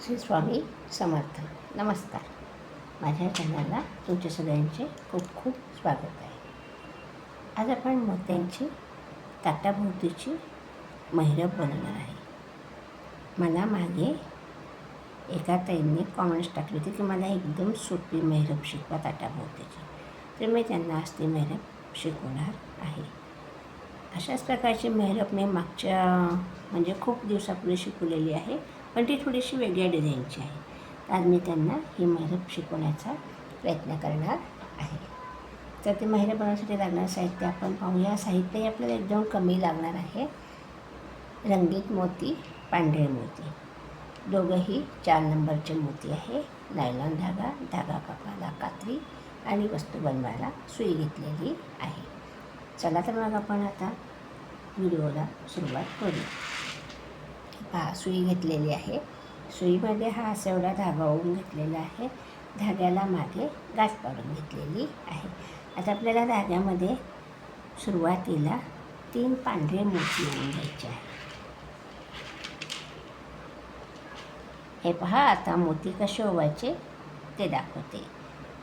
श्री स्वामी समर्थ. नमस्कार. माझ्या चॅनलला तुमच्या सगळ्यांचे खूप खूप स्वागत आहे. आज आपण मोत्यांची ताटाभोवतीची महिरप बनवणार आहे. मला मागे एका ताईंनी कॉमेंट्स टाकली होती की मला एकदम सोपी महिरप शिकवा ताटाभोवतीची, तर मी त्यांना आज ती महिरप शिकवणार आहे. अशाच प्रकारची महिरप मी मागच्या खूप दिवसापूर्वी शिकवलेली आहे, पण ती थोडीशी वेगळ्या डिझाईनची आहे. आज मी त्यांना ही महिरप शिकवण्याचा प्रयत्न करणार आहे. तर ते महिरप बनवण्यासाठी लागणारं साहित्य आपण पाहूया. साहित्यही आपल्याला एकदम कमी लागणार आहे. रंगीत मोती, पांढरे मोती, दोघंही 4 नंबरचे मोती आहे. नायलॉन धागा, धागा कापायला कात्री आणि वस्तू बनवायला सुई घेतलेली आहे. चला तर मग आपण आता व्हिडिओला सुरुवात करूया. पहा, सुई घेतलेली आहे. सुईमध्ये हा असा एवढा धागा ओवून घेतलेला आहे. धाग्याला मागे गाठ पाडून घेतलेली आहे. आता आपल्याला धाग्यामध्ये सुरुवातीला 3 पांढरे मोती ओवून घ्यायचे आहे. हे पहा, आता मोती कसे ओवायचे ते दाखवते.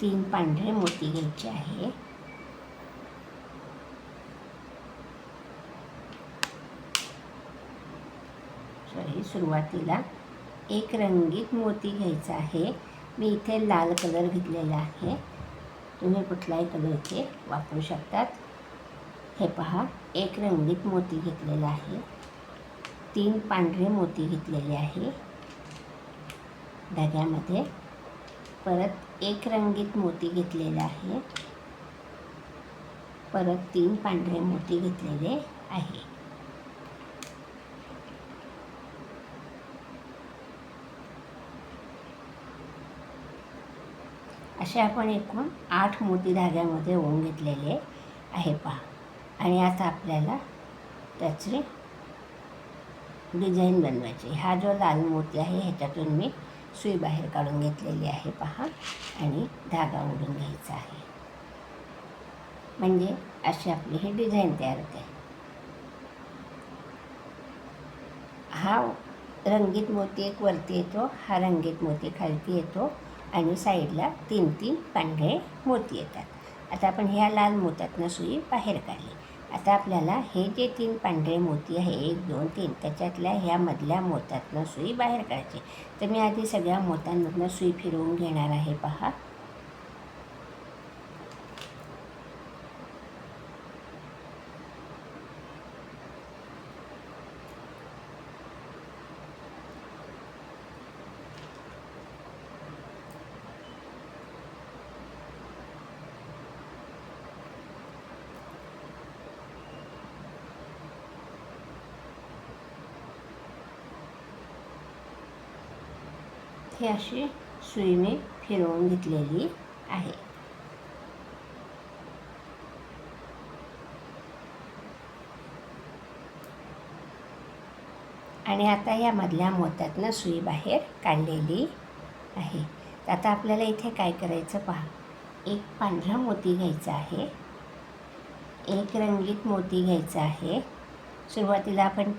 3 पांढरे मोती घ्यायचे आहे. सुरुवातीला एक रंगीत मोती घ्यायचा आहे. मी इथे लाल कलर घेतलेला आहे. तुम्ही कुठलाही कलर इथे वापरू शकतात. हे पहा, एक रंगीत मोती घेतलेला आहे. 3 पांढरे मोती घेतलेले आहे धाग्यामध्ये. परत एक रंगीत मोती घेतलेला आहे. परत 3 पांढरे मोती घेतलेले आहे. असे आपण एकूण 8 मोती धाग्यामध्ये ओवून घेतलेले आहे पहा. आणि आता आपल्याला त्याची डिझाईन बनवायची. हा जो लाल मोती आहे ह्याच्यातून मी सुई बाहेर काढून घेतलेली आहे पहा, आणि धागा ओढून घ्यायचा आहे. म्हणजे अशी आपली ही डिझाईन तयार होते. हा रंगीत मोती एक वरती येतो, हा रंगीत मोती खालती येतो, आणि साईडला 3 पांढरे मोती येतात. आता आपण ह्या लाल मोत्यातनं सुई बाहेर काढली. आता आपल्याला हे जे 3 पांढरे मोती आहे, 1 2 3, त्याच्यातल्या ह्या मधल्या मोत्यातनं सुई बाहेर काढायची. तर मी आधी सगळ्या मोत्यांमधनं सुई फिरवून घेणार आहे पहा. ही अशी सुई मी फिरवून घेतलेली आहे. आणि आता या मधल्या मोत्यातनं सुई बाहेर काढलेली आहे. आता आपल्याला इथे काय करायचं पहा. एक पांढरा मोती घ्यायचा आहे. एक रंगीत मोती घ्यायचा आहे. सुरुवातीला आपण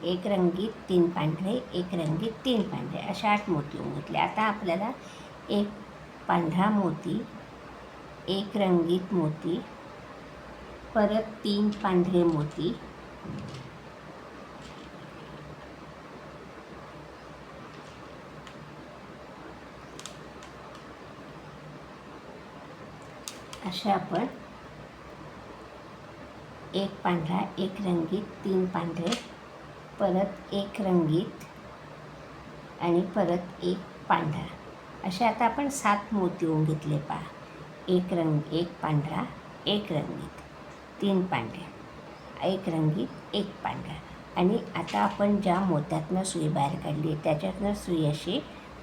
एक रंगीत, 3 पांढरे, एक रंगीत, 3 पांढरे, अशा 8 मोती होऊन घेतले. आता आपल्याला एक पांढरा मोती, एक रंगीत मोती, परत 3 पांढरे मोती, अशा आपण एक पांढरा, एक रंगीत, 3 पांढरे, परत एक रंगीत आणि परत एक पांढरा, असे आता आपण 7 मोती होऊन घेतले पहा. एक पांढरा, एक रंगीत, 3 पांढरे, एक रंगीत, एक पांढरा. आणि आता आपण ज्या मोत्यातनं सुई बाहेर काढली त्याच्यातनं सुई अशी,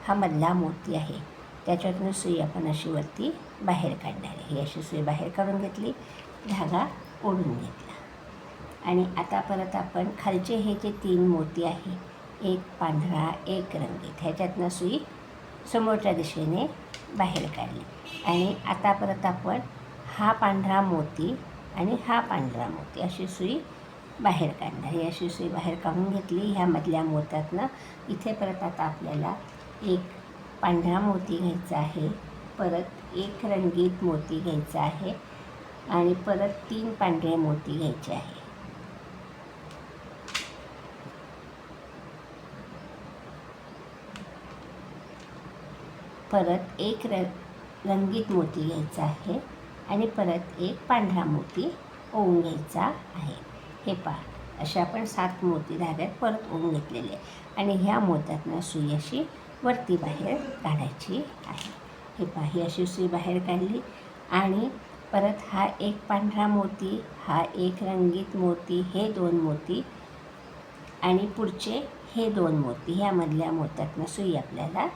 हा मधला मोती आहे त्याच्यातनं सुई आपण अशी वरती बाहेर काढणार आहे. ही अशी सुई बाहेर काढून घेतली, धागा ओढून घेतला. आणि आता परत आपण खालचे हे जे 3 मोती आहे, एक पांढरा, एक रंगीत, ह्याच्यातनं सुई समोरच्या दिशेने बाहेर काढली. आणि आता परत आपण हा पांढरा मोती आणि हा पांढरा मोती अशी सुई बाहेर काढणार. ही अशी सुई बाहेर काढून घेतली ह्या मधल्या मोत्यातनं. इथे परत आता आपल्याला एक पांढरा मोती घ्यायचा आहे, परत एक रंगीत मोती घ्यायचा आहे आणि परत 3 पांढरे मोती घ्यायचे आहे. परत एक रंगीत मोती घ्यायचा आहे आणि परत एक पांढरा मोती ओवून घ्यायचा आहे. हे पहा, अशा आपण 7 मोती धाग्यात परत ओवून घेतलेले आहे आणि ह्या मोत्यातनं सुई अशी वरती बाहेर काढायची आहे. हे पहा, ही अशी सुई बाहेर काढली आणि परत हा एक पांढरा मोती, हा एक रंगीत मोती, हे 2 मोती आणि पुढचे हे 2 मोती, ह्यामधल्या मोत्यातनं सुई आपल्याला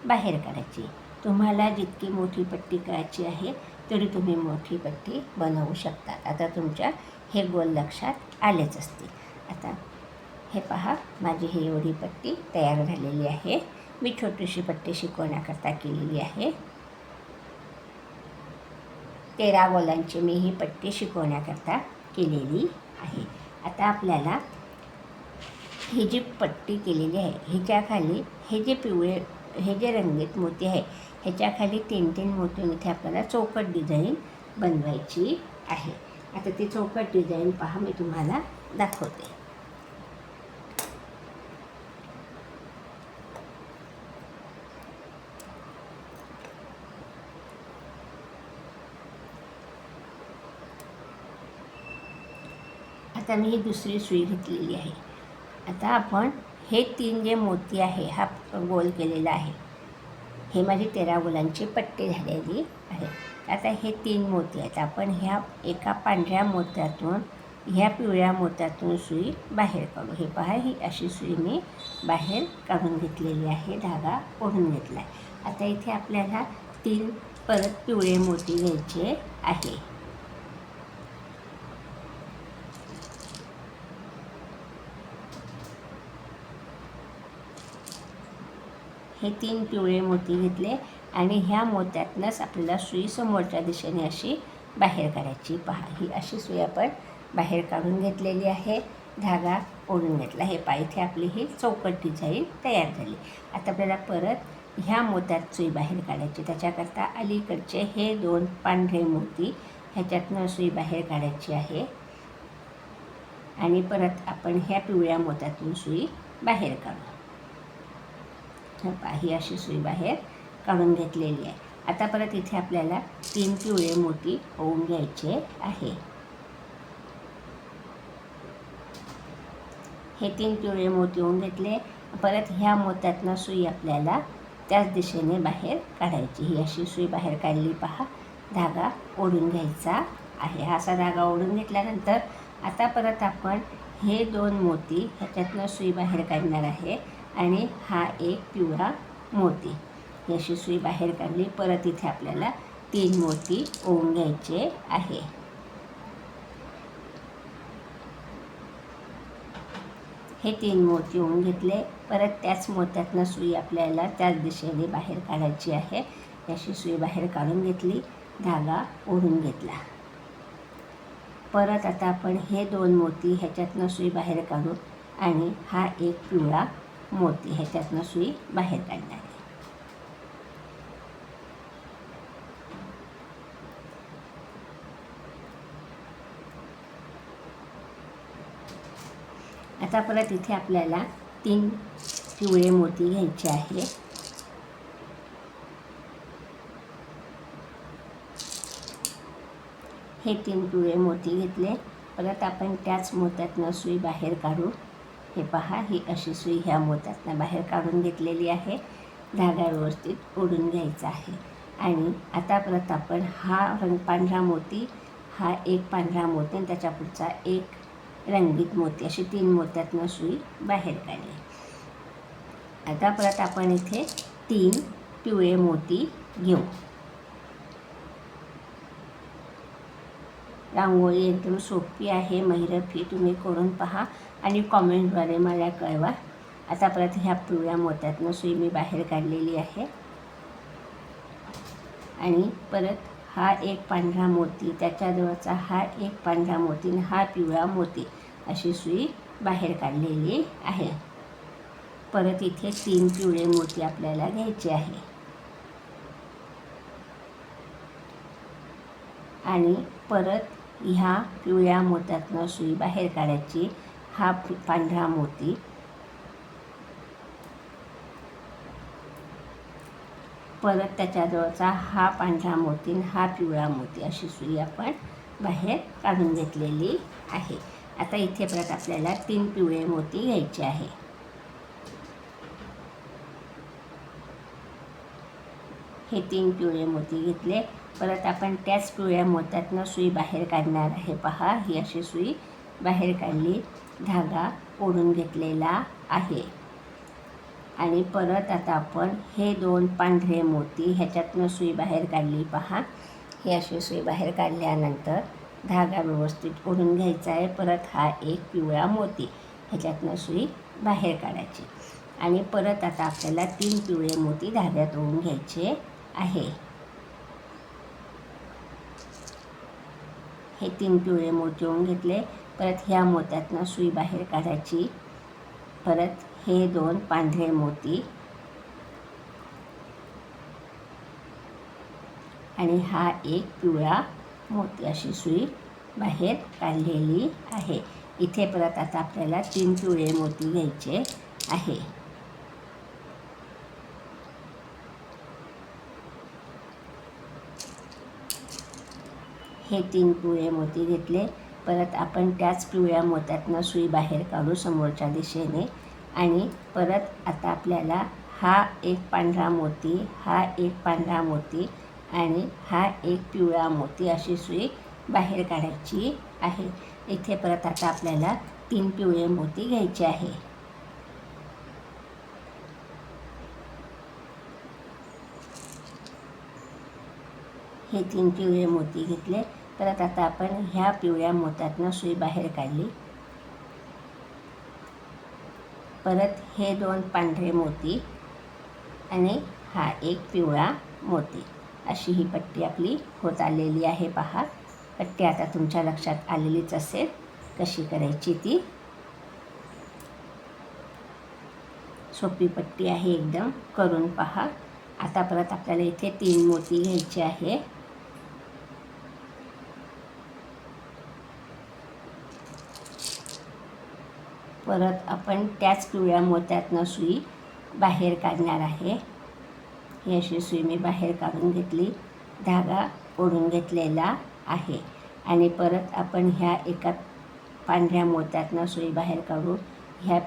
बाहेर काढायची. तुम्हाला जितकी मोठी पट्टी करायची आहे तेवढी तुम्ही मोठी पट्टी बनवू शकता. आता तुमच्या हे गोल लक्षात आलेच असतील. आता हे पहा, माझी ही एवढी पट्टी तयार झालेली आहे. मी छोटीशी पट्टी शिकवण्याकरता केलेली आहे. 13 गोलांची मी ही पट्टी शिकवण्याकरता केलेली आहे. आता आपल्याला ही जी पट्टी केलेली आहे ह्याच्याखाली हे जे रंगीत मोती आहे ह्याच्याखाली 3-3 मोती इथे आपल्याला चौकट डिझाईन बनवायची आहे. आता ती चौकट डिझाईन पहा, मी तुम्हाला दाखवते. आता मी ही दुसरी सुई घेतलेली आहे. आता आपण हे 3 जे मोती आहे, हा गोल केलेला आहे, हे माझी 13 गोलांची पट्टी झालेली आहे. आता हे 3 मोती आहेत. आपण ह्या एका पांढऱ्या मोत्यातून ह्या पिवळ्या मोत्यातून सुई बाहेर काढू. हे पहा, ही अशी सुई मी बाहेर काढून घेतलेली आहे, धागा ओढून घेतला आहे. आता इथे आपल्याला 3 परत पिवळे मोती घ्यायचे आहे. हे 3 पिवळे मोती घेतले आणि ह्या मोत्यातनंच आपल्याला सुई समोरच्या दिशेने अशी बाहेर काढायची. पहा, ही अशी सुई आपण बाहेर काढून घेतलेली आहे, धागा ओढून घेतला. हे पहा, इथे आपली ही चौकट डिझाईन तयार झाली. आता आपल्याला परत ह्या मोत्यात सुई बाहेर काढायची. त्याच्याकरता अलीकडचे हे 2 पांढरे मोती ह्याच्यातनं सुई बाहेर काढायची आहे आणि परत आपण ह्या पिवळ्या मोत्यातून सुई बाहेर काढू. ही अशी सुई बाहेर काढून घेतलेली आहे. आता परत इथे आपल्याला 3 पिवळे मोती ओवून घ्यायचे आहे. हे 3 पिवळे मोती ओवून घेतले. परत ह्या मोत्यातनं सुई आपल्याला त्याच दिशेने बाहेर काढायची. ही अशी सुई बाहेर काढली. पहा, धागा ओढून घ्यायचा आहे. हा असा धागा ओढून घेतल्यानंतर आता परत आपण हे 2 मोती ह्याच्यातनं सुई बाहेर काढणार आहे आणि हा एक पिवळा मोती, ही अशी सुई बाहेर काढली. परत इथे आपल्याला 3 मोती ओवून घ्यायचे आहे. हे 3 मोती ओवून घेतले. परत त्याच मोत्यातनं सुई आपल्याला त्याच दिशेने बाहेर काढायची आहे. अशी सुई बाहेर काढून घेतली, धागा ओढून घेतला. परत आता आपण हे 2 मोती ह्याच्यातनं सुई बाहेर काढू आणि हा एक पिवळा मोती ह्याच्यातनं सुई बाहेर काढणार आहे. आता परत इथे आपल्याला 3 पिवळे मोती घ्यायचे आहे. हे 3 पिवळे मोती घेतले. परत आपण त्याच मोत्यातनं सुई बाहेर काढू. हे पहा, ही अशी सुई ह्या मोत्यातनं बाहेर काढून घेतलेली आहे. धागा व्यवस्थित ओढून घ्यायचा आहे आणि आता परत आपण हा पांढरा मोती, हा एक पांढरा मोती आणि त्याच्या पुढचा एक रंगीत मोती, अशी 3 मोत्यातनं सुई बाहेर काढली. आता परत आपण इथे 3 पिवळे मोती घेऊ. रांगोळी एकदम सोपी आहे, मैरप ही तुम्ही करून पहा आणि कॉमेंटद्वारे मला कळवा. आता परत ह्या पिवळ्या मोत्यातनं सुई मी बाहेर काढलेली आहे आणि परत हा एक पांढरा मोती, त्याच्याजवळचा हा एक पांढरा मोती आणि हा पिवळा मोती, अशी सुई बाहेर काढलेली आहे. परत इथे 3 पिवळे मोती आपल्याला घ्यायचे आहे आणि परत ह्या पिवळ्या मोत्यातनं सुई बाहेर काढायची. हा पांढरा मोती परत त्याच्याजवळचा हा पांढरा मोती आणि हा पिवळा मोती अशी सुई आपण बाहेर काढून घेतलेली आहे. आता इथे परत आपल्याला 3 पिवळे मोती घ्यायचे आहे. हे 3 पिवळे मोती घेतले. परत आपण त्याच पिवळ्या मोत्यातनं सुई बाहेर काढणार आहे. पहा, ही अशी सुई बाहेर काढली, धागा ओढून घेतलेला आहे आणि परत आता आपण हे 2 पांढरे मोती ह्याच्यातनं सुई बाहेर काढली. पहा, ही अशी सुई बाहेर काढल्यानंतर धागा व्यवस्थित ओढून घ्यायचा आहे. परत हा एक पिवळा मोती ह्याच्यातनं सुई बाहेर काढायची आणि परत आता आपल्याला 3 पिवळे मोती धाग्यात ओढून घ्यायचे आहे. हे 3 पिवळे मोती ओढून घेतले. परत ह्या मोत्यातनं सुई बाहेर काढायची. परत हे 2 पांढरे मोती आणि हा एक पिवळा मोती अशी सुई बाहेर काढलेली आहे. इथे परत आता आपल्याला 3 पिवळे मोती घ्यायचे आहे. हे 3 पिवळे मोती घेतले. परत आपण त्याच पिवळ्या मोत्यातनं सुई बाहेर काढू समोरच्या दिशेने आणि परत आता आपल्याला हा एक पांढरा मोती, हा एक पांढरा मोती आणि हा एक पिवळा मोती अशी सुई बाहेर काढायची आहे. इथे परत आता आपल्याला 3 पिवळे मोती घ्यायचे आहे. हे 3 पिवळे मोती घेतले. परत आता आपण ह्या पिवळ्या मोत्यातनं सुई बाहेर काढली. परत हे 2 पांढरे मोती आणि हा एक पिवळा मोती अशी ही पट्टी आपली होत आलेली आहे. पहा, पट्टी आता तुमच्या लक्षात आलेलीच असेल कशी करायची ती. सोपी पट्टी आहे एकदम, करून पहा. आता परत आपल्याला इथे 3 मोती घ्यायचे आहे. परत आपण त्याच पिवळ्या मोत्यातनं सुई बाहेर काढणार आहे. ही अशी सुई मी बाहेर काढून घेतली, धागा ओढून घेतलेला आहे आणि परत आपण ह्या एका पांढऱ्या मोत्यातनं सुई बाहेर काढू. ह्या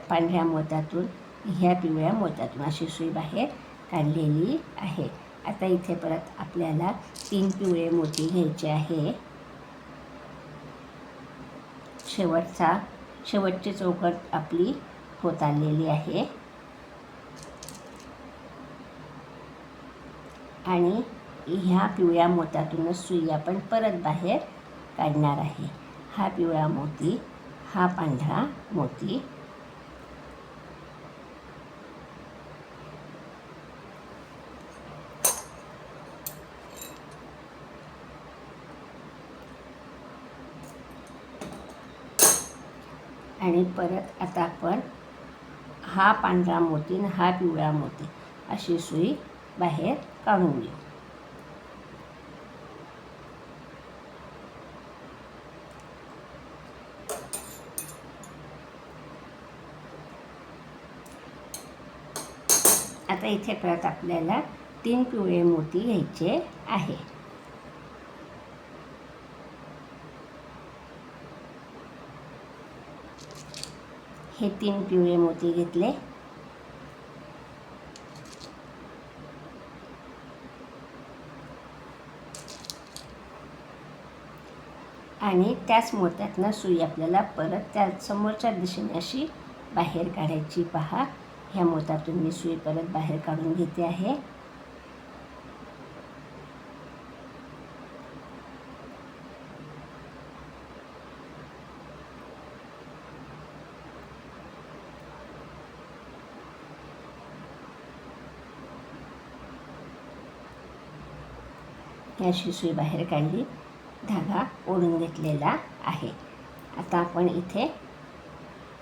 पांढऱ्या मोत्यातून ह्या पिवळ्या मोत्यातून अशी सुई बाहेर काढलेली आहे. आता इथे परत आपल्याला 3 पिवळे मोती घ्यायचे आहे. शेवटची चौकट आपली होत आलेली आहे आणि ह्या पिवळ्या मोत्यातूनच सुई आपण परत बाहेर काढणार आहे. हा पिवळा मोती, हा पांढरा मोती आणि परत आता आपण हा पांढरा मोती आणि हा पिवळा मोती अशी सुई बाहेर काढून घेऊ. आता इथे परत आपल्याला 3 पिवळे मोती घ्यायचे आहे. हे 3 पिवळे मोती घेतले. आणि त्याच मोत्यातनं सुई आपल्याला परत त्या समोरच्या दिशेने अशी बाहेर काढायची. पहा, ह्या मोत्यातून मी सुई परत बाहेर काढून घेते आहे. अशी सुई बाहेर काढली, धागा ओढून घेतलेला आहे. आता आपण इथे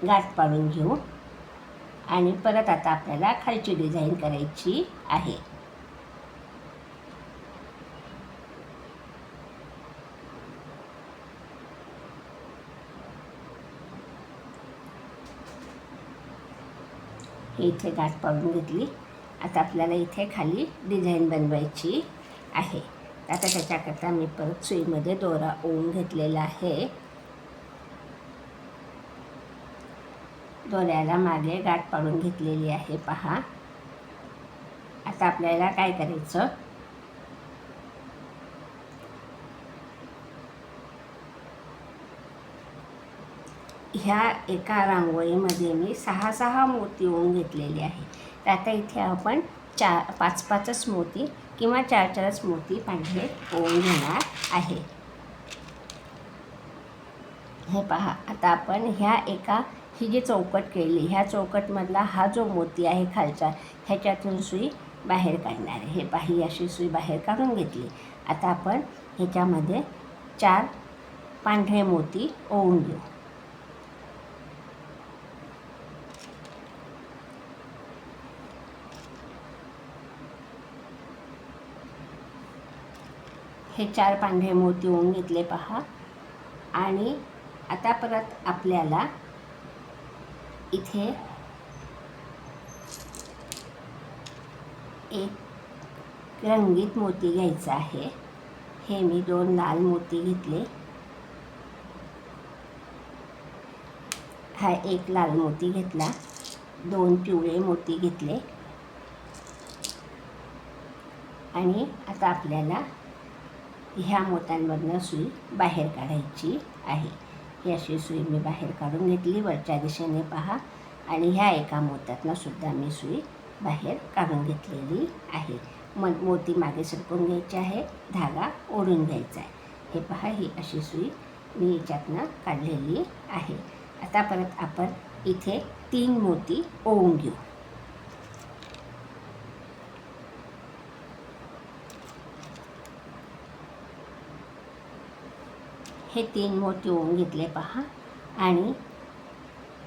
गाठ पाडून घेऊ आणि परत आता आपल्याला खालची डिझाईन करायची आहे. इथे गाठ पाडून घेतली. आता आपल्याला इथे खाली डिझाईन बनवायची आहे. आता त्याच्याकरता मी परत सुईमध्ये दोरा ओवून घेतलेला आहे. दोऱ्याला मागे गाठ पाडून घेतलेली आहे पहा. आता आपल्याला काय करायचं, ह्या एका रांगोळीमध्ये मी 6 मोती ओवून घेतलेले आहे. तर आता इथे आपण 5 मोती किंवा 4 मोती पांढरे ओवून घेणार आहे. हे पहा, आता आपण ही जी चौकट केली, ह्या चौकटमधला हा जो मोती आहे खालचा, ह्याच्यातून सुई बाहेर काढणार आहे. हे पहा, ही अशी सुई बाहेर काढून घेतली. आता आपण ह्याच्यामध्ये 4 पांढरे मोती ओवून घेऊ. हे 4 पांढरे मोती ओवून घेतले पहा. आणि आता परत आपल्याला इथे एक रंगीत मोती घ्यायचा आहे. हे मी 2 लाल मोती घेतले. हा एक लाल मोती घेतला, 2 पिवळे मोती घेतले. आणि आता आपल्याला ह्या मोत्यांमधनं सुई बाहेर काढायची आहे. ही अशी सुई मी बाहेर काढून घेतली वरच्या दिशेने पहा. आणि ह्या एका मोत्यातनं सुद्धा मी सुई बाहेर काढून घेतलेली आहे. मोती मागे सरकवून घ्यायचे आहे, धागा ओढून घ्यायचा आहे. हे पहा, ही अशी सुई मी याच्यातनं काढलेली आहे. आता परत आपण इथे 3 मोती ओवून घेऊ. हे 3 मोती ओवून घेतले पहा. आणि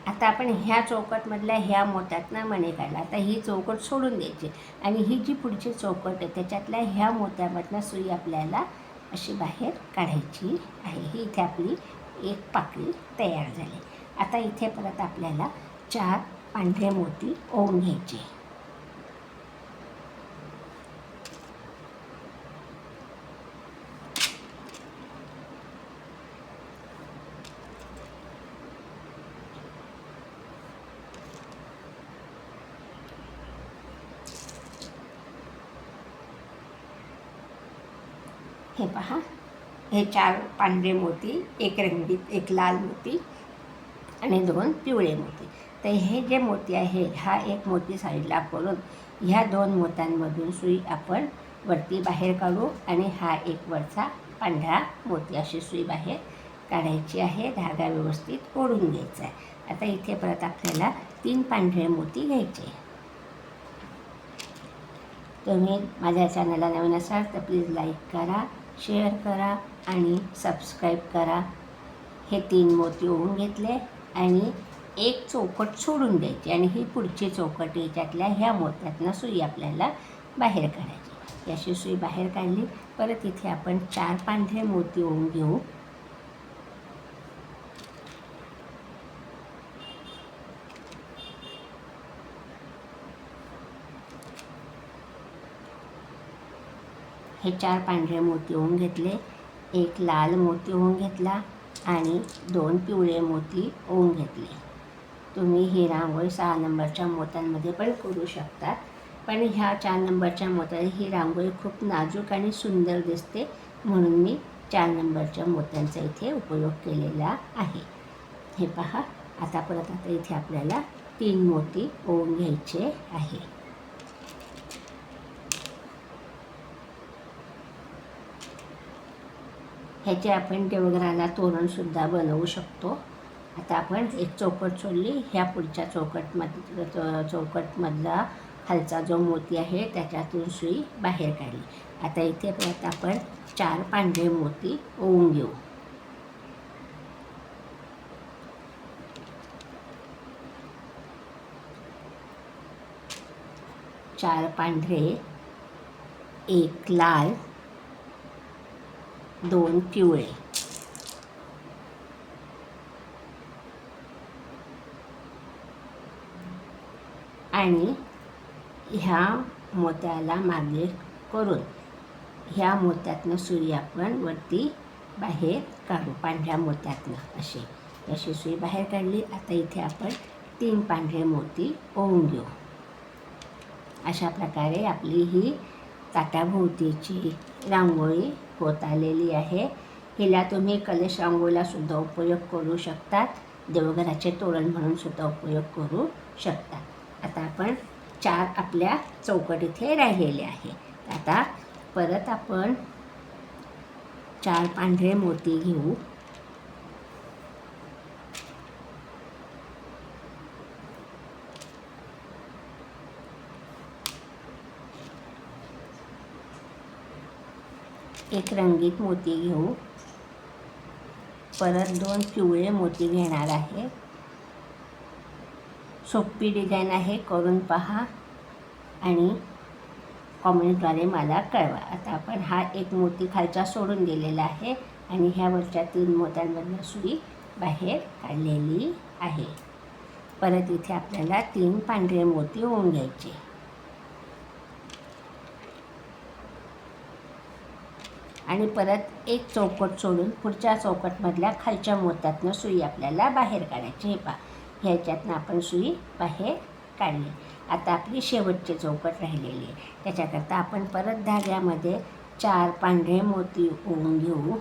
आता आपण ह्या चौकटमधल्या ह्या मोत्यातनं मणी काढला. आता ही चौकट सोडून द्यायची आणि ही जी पुढची चौकट आहे त्याच्यातल्या ह्या मोत्यामधनं सुई आपल्याला अशी बाहेर काढायची आहे. ही इथे आपली एक पाकळी तयार झाली. आता इथे परत आपल्याला 4 पांढरे मोती ओवून घ्यायचे. हे पहा, हे 4 पांढरे मोती, एक रंगीत, एक लाल मोती आणि 2 पिवळे मोती. तर हे जे मोती आहे, हा एक मोती साईडला करून ह्या 2 मोत्यांमधून सुई आपण वरती बाहेर काढू आणि हा एक वरचा पांढरा मोती अशी सुई बाहेर काढायची आहे. धागा व्यवस्थित ओढून घ्यायचा आहे. आता इथे परत आपल्याला 3 पांढरे मोती घ्यायचे. तुम्ही माझ्या चॅनलला नवीन असाल तर प्लीज लाईक करा, शेअर करा आणि सबस्क्राईब करा. हे 3 मोती ओवून घेतले आणि एक चौकट सोडून द्यायची आणि ही पुढची चौकट याच्यातल्या ह्या मोत्यातनं सुई आपल्याला बाहेर काढायची. अशी सुई बाहेर काढली. परत इथे आपण 4 पांढरे मोती ओवून घेऊ. हे 4 पांढरे मोती ओवून घेतले, एक लाल मोती ओवून घेतला आणि 2 पिवळे मोती ओवून घेतले. तुम्ही ही रांगोळी 6 नंबरच्या मोत्यांमध्ये पण करू शकतात. पण ह्या 4 नंबरच्या मोत्याने ही रांगोळी खूप नाजूक आणि सुंदर दिसते, म्हणून मी 4 नंबरच्या मोत्यांचा इथे उपयोग केलेला आहे. हे पहा, आता इथे आपल्याला 3 मोती ओवून घ्यायचे आहे. ह्याचे आपण देवघराला तोरणसुद्धा बनवू शकतो. आता आपण एक चौकट सोडली, ह्या पुढच्या चौकटमधला खालचा जो मोती आहे त्याच्यातून सुई बाहेर काढली. आता इथे परत आपण 4 पांढरे मोती ओवून घेऊ. 4 पांढरे, 1 लाल, 2 पिवळे. आणि ह्या मोत्याला मागे करून ह्या मोत्यातनं सुई आपण वरती बाहेर काढू. पांढऱ्या मोत्यातनं अशी सुई बाहेर काढली. आता इथे आपण 3 पांढरे मोती ओवून घेऊ. अशा प्रकारे आपली ही ताटाभोवतीची रांगोळी होत आलेली आहे. हिला तुम्ही कलश रांगोळीला सुद्धा उपयोग करू शकतात. देवघराचे तोरण म्हणून सुद्धा उपयोग करू शकतात. आता आपण 4 आपल्या चौकट इथे राहिलेले आहे. आता परत आपण 4 पांढरे मोती घेऊ. एक रंगीत मोती घेऊ. परत 2 पिवळे मोती घेणार आहे. सोपी डिझाईन आहे, करून पहा आणि कॉमेंटद्वारे मला कळवा. आता आपण हा एक मोती खालचा सोडून दिलेला आहे आणि ह्या वरच्या 3 मोत्यांमधनं सुई बाहेर काढलेली आहे. परत इथे आपल्याला 3 पांढरे मोती ओवून घ्यायचे. आणि परत एक चौकट सोडून पुढच्या चौकटमधल्या खालच्या मोत्यातनं सुई आपल्याला बाहेर काढायची. हे पहा, ह्याच्यातनं आपण सुई बाहेर काढली. आता आपली शेवटची चौकट राहिलेली आहे. त्याच्याकरता आपण परत धाग्यामध्ये 4 पांढरे मोती ओवून घेऊ.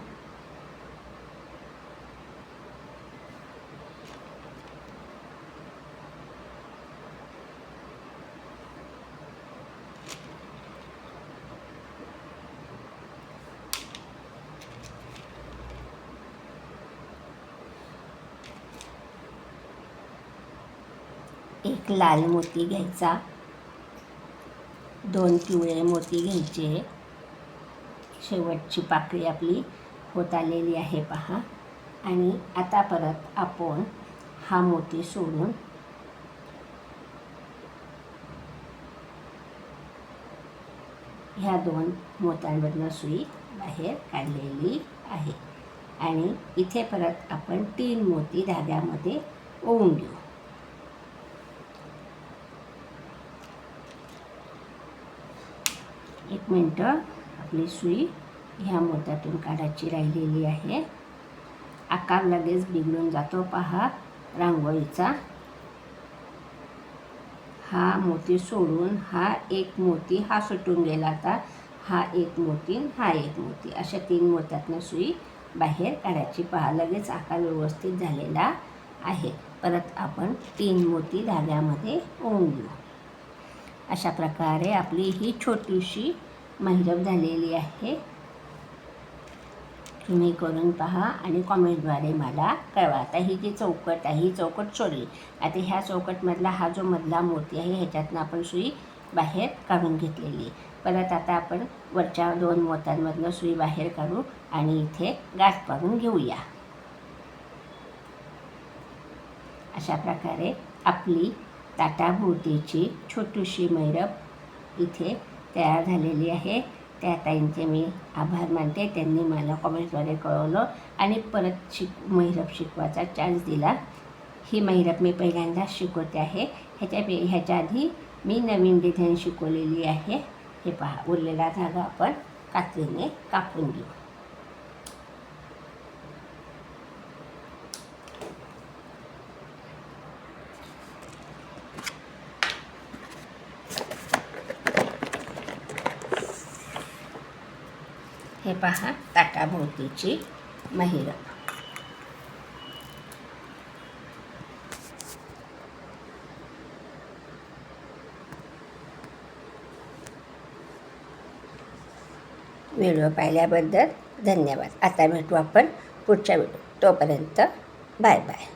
एक लाल मोती घ्यायचा, 2 पिवळे मोती घ्यायचे. शेवटची पाकळी आपली होत आलेली आहे पहा. आणि आता परत आपण हा मोती सोडून ह्या 2 मोत्यांवरनं सुई बाहेर काढलेली आहे. आणि इथे परत आपण 3 मोती धाग्यामध्ये ओवून घेऊ. एक मिनटं, आपली सुई ह्या मोत्यातून काढायची राहिलेली आहे. आकार लगेच बिघडून जातो पहा रांगोळीचा. हा मोती सोडून हा एक मोती हा सुटून गेला. आता हा एक मोती, हा एक मोती, अशा 3 मोत्यातनं सुई बाहेर काढायची. पहा, लगेच आकार व्यवस्थित झालेला आहे. परत आपण 3 मोती धाग्यामध्ये ओवून घेऊ. अशा प्रकारे आपली ही छोटीशी महिरप झालेली आहे. तुम्ही करून पहा आणि कॉमेंटद्वारे मला कळवा. आता ही जी चौकट आहे ही चौकट सोडली. आता ह्या चौकटमधला हा जो मधला मोती आहे ह्याच्यातनं आपण सुई बाहेर काढून घेतलेली आहे. परत आता आपण वरच्या 2 मोत्यांमधनं सुई बाहेर काढू आणि इथे गाठ पाडून घेऊया. अशा प्रकारे आपली ताटाभोवतीची छोटीशी महिरप इथे तयार झालेली आहे. त्या ताईंचे मी आभार मानते. त्यांनी मला कॉमेंट्सद्वारे कळवलं आणि परत महिरप शिकवायचा चान्स दिला. ही महिरप मी पहिल्यांदा शिकवते आहे. ह्याच्या आधी मी नवीन डिझाईन शिकवलेली आहे. हे पहा, उरलेला धागा आपण कात्रीने कापून घेऊ. हे पहा, ताटाभोवतीची महिरप. व्हिडिओ पाहिल्याबद्दल धन्यवाद. आता भेटू आपण पुढच्या व्हिडिओ. तोपर्यंत बाय बाय.